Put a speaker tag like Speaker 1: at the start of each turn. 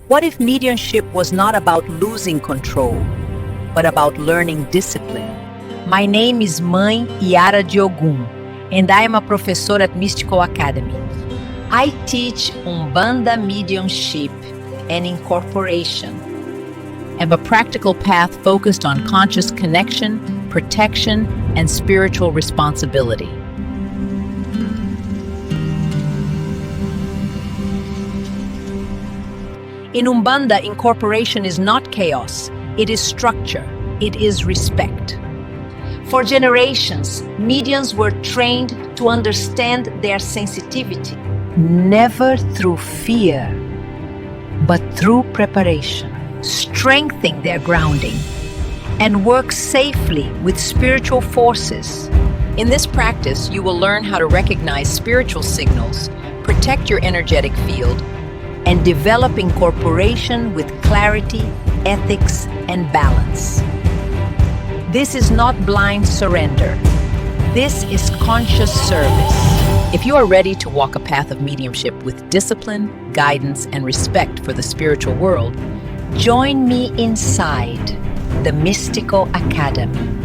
Speaker 1: What if mediumship was not about losing control, but about learning discipline?
Speaker 2: My name is Mãe Iara de Ogum, and I am a professor at Mystical Academy. I teach Umbanda mediumship and incorporation, and a practical path focused on conscious connection, protection, and spiritual responsibility. In Umbanda, incorporation is not chaos, it is structure, it is respect. For generations, mediums were trained to understand their sensitivity, never through fear, but through preparation, strengthen their grounding, and work safely with spiritual forces. In this practice, you will learn how to recognize spiritual signals, protect your energetic field, and develop incorporation with clarity, ethics, and balance. This is not blind surrender. This is conscious service. If you are ready to walk a path of mediumship with discipline, guidance, and respect for the spiritual world, join me inside the Mystical Academy.